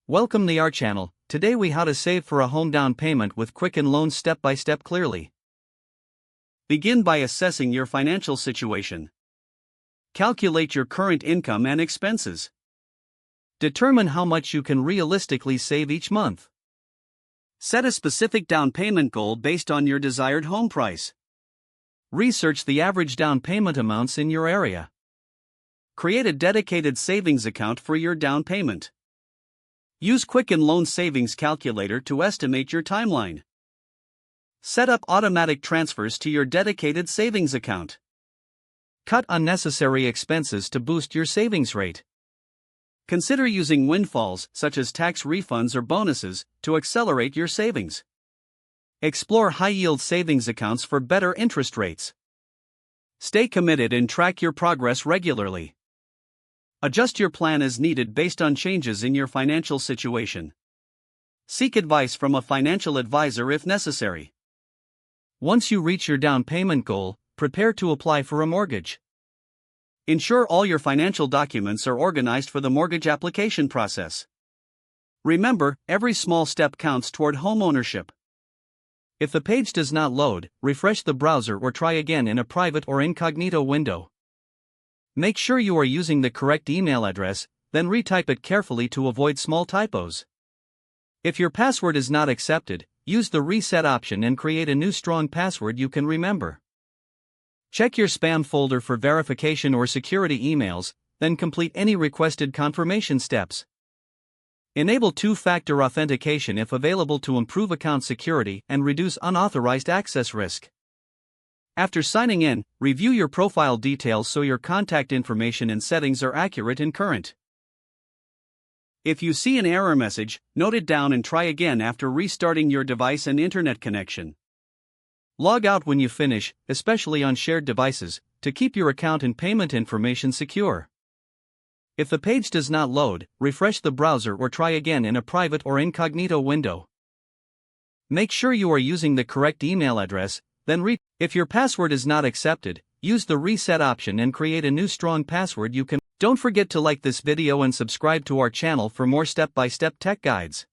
Welcome to our channel. Today we how to save for a home down payment with Quicken loans step by step clearly. Begin by assessing your financial situation. Calculate your current income and expenses. Determine how much you can realistically save each month. Set a specific down payment goal based on your desired home price. Research the average down payment amounts in your area. Create a dedicated savings account for your down payment. Use Quicken Loan Savings Calculator to estimate your timeline. Set up automatic transfers to your dedicated savings account. Cut unnecessary expenses to boost your savings rate. Consider using windfalls, such as tax refunds or bonuses, to accelerate your savings. Explore high-yield savings accounts for better interest rates. Stay committed and track your progress regularly. Adjust your plan as needed based on changes in your financial situation. Seek advice from a financial advisor if necessary. Once you reach your down payment goal, prepare to apply for a mortgage. Ensure all your financial documents are organized for the mortgage application process. Remember, every small step counts toward homeownership. If the page does not load, refresh the browser or try again in a private or incognito window. Make sure you are using the correct email address, then retype it carefully to avoid small typos. If your password is not accepted, use the reset option and create a new strong password you can remember. Check your spam folder for verification or security emails, then complete any requested confirmation steps. Enable two-factor authentication if available to improve account security and reduce unauthorized access risk. After signing in, review your profile details so your contact information and settings are accurate and current. If you see an error message, note it down and try again after restarting your device and internet connection. Log out when you finish, especially on shared devices, to keep your account and payment information secure. If the page does not load, refresh the browser or try again in a private or incognito window. Make sure you are using the correct email address, then if your password is not accepted, use the reset option and create a new strong password you can. Don't forget to like this video and subscribe to our channel for more step-by-step tech guides.